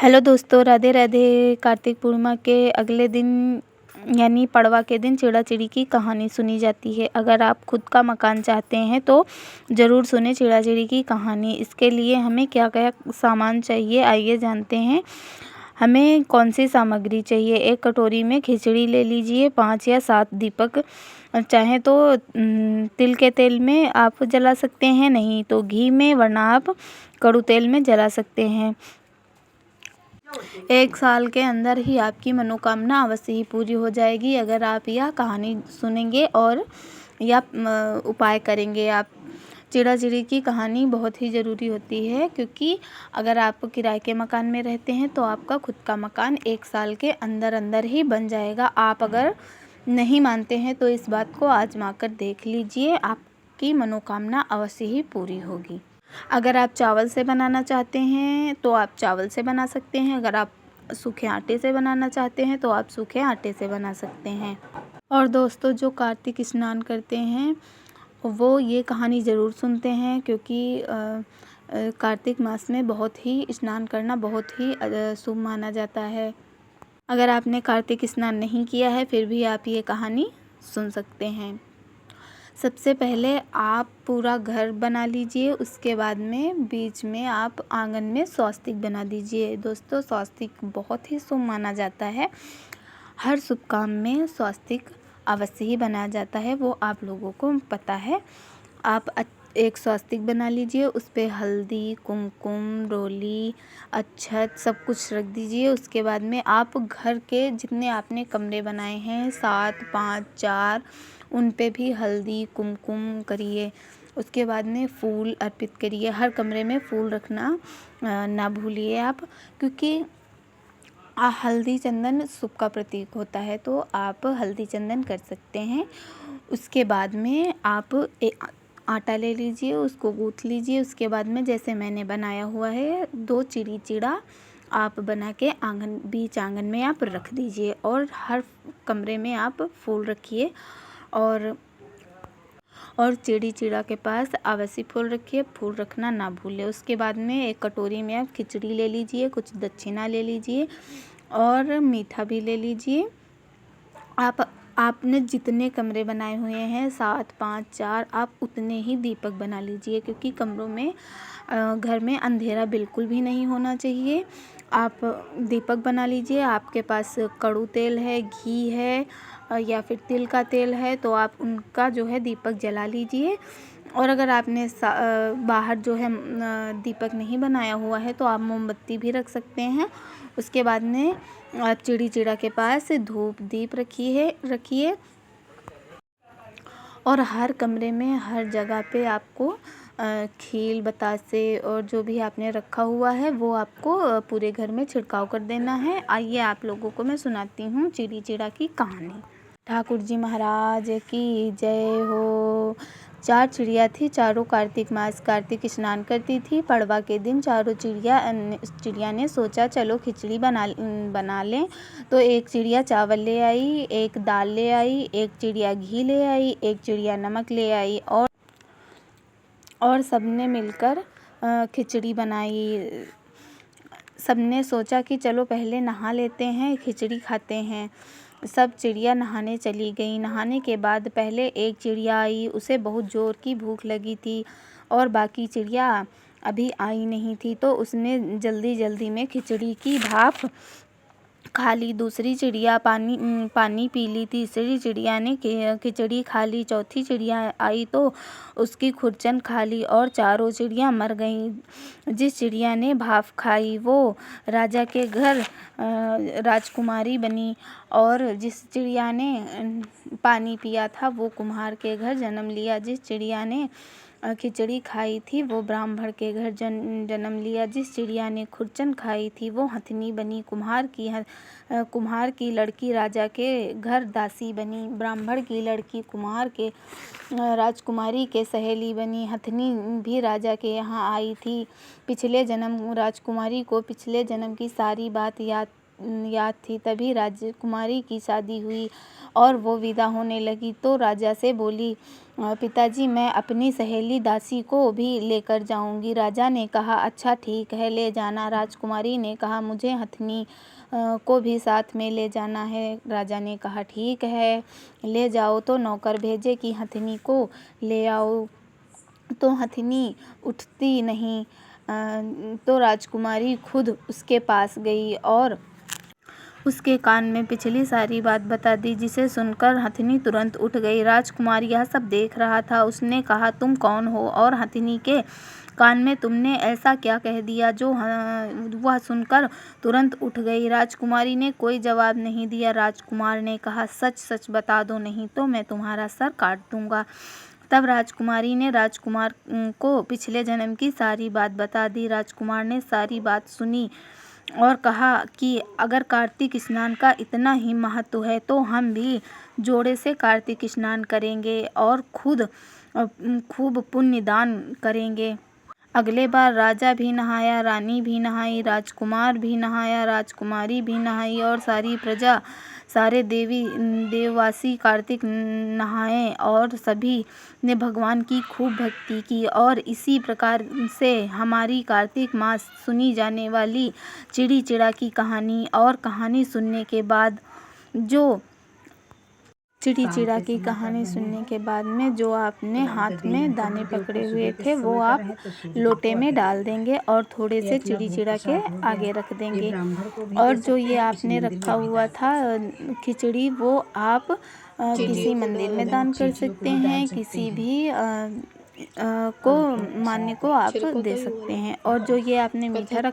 Hello दोस्तों, राधे राधे। कार्तिक पूर्णिमा के अगले दिन यानी पड़वा के दिन चिड़ा चिड़ी की कहानी सुनी जाती है। अगर आप खुद का मकान चाहते हैं तो ज़रूर सुने चिड़ा चिड़ी की कहानी। इसके लिए हमें क्या क्या सामान चाहिए, आइए जानते हैं। हमें कौन सी सामग्री चाहिए। एक कटोरी में खिचड़ी ले लीजिए, 5 या 7 दीपक। चाहे तो तिल के तेल में आप जला सकते हैं, नहीं तो घी में, वरना आप कड़ू तेल में जला सकते हैं। 1 साल के अंदर ही आपकी मनोकामना अवश्य ही पूरी हो जाएगी अगर आप यह कहानी सुनेंगे और या उपाय करेंगे। आप चिड़ा चिड़ी की कहानी बहुत ही ज़रूरी होती है, क्योंकि अगर आप किराए के मकान में रहते हैं तो आपका खुद का मकान 1 साल के अंदर अंदर ही बन जाएगा। आप अगर नहीं मानते हैं तो इस बात को आजमा कर देख लीजिए, आपकी मनोकामना अवश्य ही पूरी होगी। अगर आप चावल से बनाना चाहते हैं तो आप चावल से बना सकते हैं। अगर आप सूखे आटे से बनाना चाहते हैं तो आप सूखे आटे से बना सकते हैं। और दोस्तों, जो कार्तिक स्नान करते हैं वो ये कहानी ज़रूर सुनते हैं, क्योंकि कार्तिक मास में बहुत ही स्नान करना बहुत ही शुभ माना जाता है। अगर आपने कार्तिक स्नान नहीं किया है फिर भी आप ये कहानी सुन सकते हैं। सबसे पहले आप पूरा घर बना लीजिए, उसके बाद में बीच में आप आंगन में स्वस्तिक बना दीजिए। दोस्तों, स्वस्तिक बहुत ही शुभ माना जाता है। हर शुभ काम में स्वस्तिक अवश्य ही बनाया जाता है, वो आप लोगों को पता है। आप एक स्वस्तिक बना लीजिए, उस पर हल्दी, कुमकुम, रोली, अक्षत सब कुछ रख दीजिए। उसके बाद में आप घर के जितने आपने कमरे बनाए हैं 7, 5, 4, उन पे भी हल्दी कुमकुम करिए। उसके बाद में फूल अर्पित करिए। हर कमरे में फूल रखना ना भूलिए आप, क्योंकि हल्दी चंदन शुभ का प्रतीक होता है, तो आप हल्दी चंदन कर सकते हैं। उसके बाद में आप आटा ले लीजिए, उसको गूँथ लीजिए। उसके बाद में जैसे मैंने बनाया हुआ है 2 चिड़ी चिड़ा आप बना के बीच आंगन में आप रख दीजिए, और हर कमरे में आप फूल रखिए। और चिड़ी चिड़ा के पास अवश्य फूल रखिए, फूल रखना ना भूलें। उसके बाद में एक कटोरी में आप खिचड़ी ले लीजिए, कुछ दक्षिणा ले लीजिए और मीठा भी ले लीजिए। आपने जितने कमरे बनाए हुए हैं 7, 5, 4, आप उतने ही दीपक बना लीजिए, क्योंकि कमरों में घर में अंधेरा बिल्कुल भी नहीं होना चाहिए। आप दीपक बना लीजिए। आपके पास कड़ू तेल है, घी है या फिर तिल का तेल है तो आप उनका जो है दीपक जला लीजिए। और अगर आपने बाहर जो है दीपक नहीं बनाया हुआ है तो आप मोमबत्ती भी रख सकते हैं। उसके बाद में आप चिड़ी चिड़ा के पास धूप दीप रखिए। और हर कमरे में हर जगह पे आपको खील बतासे और जो भी आपने रखा हुआ है वो आपको पूरे घर में छिड़काव कर देना है। आइए आप लोगों को मैं सुनाती हूँ चिड़ी चिड़ा की कहानी। ठाकुर जी महाराज की जय हो। 4 चिड़िया थी, चारों कार्तिक स्नान करती थी। पड़वा के दिन चारों चिड़िया ने सोचा चलो खिचड़ी बना लें। तो एक चिड़िया चावल ले आई, एक दाल ले आई, एक चिड़िया घी ले आई, एक चिड़िया नमक ले आई और सबने मिलकर खिचड़ी बनाई। सबने सोचा कि चलो पहले नहा लेते हैं, खिचड़ी खाते हैं। सब चिड़िया नहाने चली गई। नहाने के बाद पहले एक चिड़िया आई, उसे बहुत ज़ोर की भूख लगी थी और बाकी चिड़िया अभी आई नहीं थी, तो उसने जल्दी जल्दी में खिचड़ी की भाप खा ली। दूसरी चिड़िया पानी पी ली। तीसरी चिड़िया ने खिचड़ी खा ली। चौथी चिड़िया आई तो उसकी खुरचन खा ली और चारों चिड़िया मर गईं। जिस चिड़िया ने भाप खाई वो राजा के घर राजकुमारी बनी, और जिस चिड़िया ने पानी पिया था वो कुम्हार के घर जन्म लिया। जिस चिड़िया ने खिचड़ी खाई थी वो ब्राह्मण के घर जन्म लिया। जिस चिड़िया ने खुरचन खाई थी वो हथनी बनी। कुम्हार की लड़की राजा के घर दासी बनी। ब्राह्मण की लड़की कुम्हार के राजकुमारी के सहेली बनी। हथनी भी राजा के यहाँ आई थी। पिछले जन्म राजकुमारी को पिछले जन्म की सारी बात याद थी। तभी राजकुमारी की शादी हुई और वो विदा होने लगी तो राजा से बोली, पिताजी मैं अपनी सहेली दासी को भी लेकर जाऊंगी। राजा ने कहा, अच्छा ठीक है, ले जाना। राजकुमारी ने कहा, मुझे हथनी को भी साथ में ले जाना है। राजा ने कहा, ठीक है, ले जाओ। तो नौकर भेजे कि हथनी को ले आओ, तो हथनी उठती नहीं। तो राजकुमारी खुद उसके पास गई और उसके कान में पिछली सारी बात बता दी, जिसे सुनकर हथनी तुरंत उठ गई। राजकुमार यह सब देख रहा था। उसने कहा, तुम कौन हो और हथनी के कान में तुमने ऐसा क्या कह दिया जो वह सुनकर तुरंत उठ गई। राजकुमारी ने कोई जवाब नहीं दिया। राजकुमार ने कहा, सच सच बता दो, नहीं तो मैं तुम्हारा सर काट दूंगा। तब राजकुमारी ने राजकुमार को पिछले जन्म की सारी बात बता दी। राजकुमार ने सारी बात सुनी और कहा कि अगर कार्तिक स्नान का इतना ही महत्व है तो हम भी जोड़े से कार्तिक स्नान करेंगे और खूब पुण्य दान करेंगे। अगले बार राजा भी नहाया, रानी भी नहाई, राजकुमार भी नहाया, राजकुमारी भी नहाई और सारी प्रजा, सारे देववासी कार्तिक नहाए और सभी ने भगवान की खूब भक्ति की। और इसी प्रकार से हमारी कार्तिक मास सुनी जाने वाली चिड़ी चिड़ा की कहानी और कहानी सुनने के बाद जो आपने हाथ में दाने पकड़े हुए थे वो आप लोटे में डाल देंगे और थोड़े से चिड़ी चिड़ा के आगे रख देंगे। और जो ये आपने रखा हुआ था खिचड़ी, वो आप किसी मंदिर में दान कर सकते हैं, किसी भी को मान्य को आप दे सकते हैं। और जो ये आपने मीठा रखा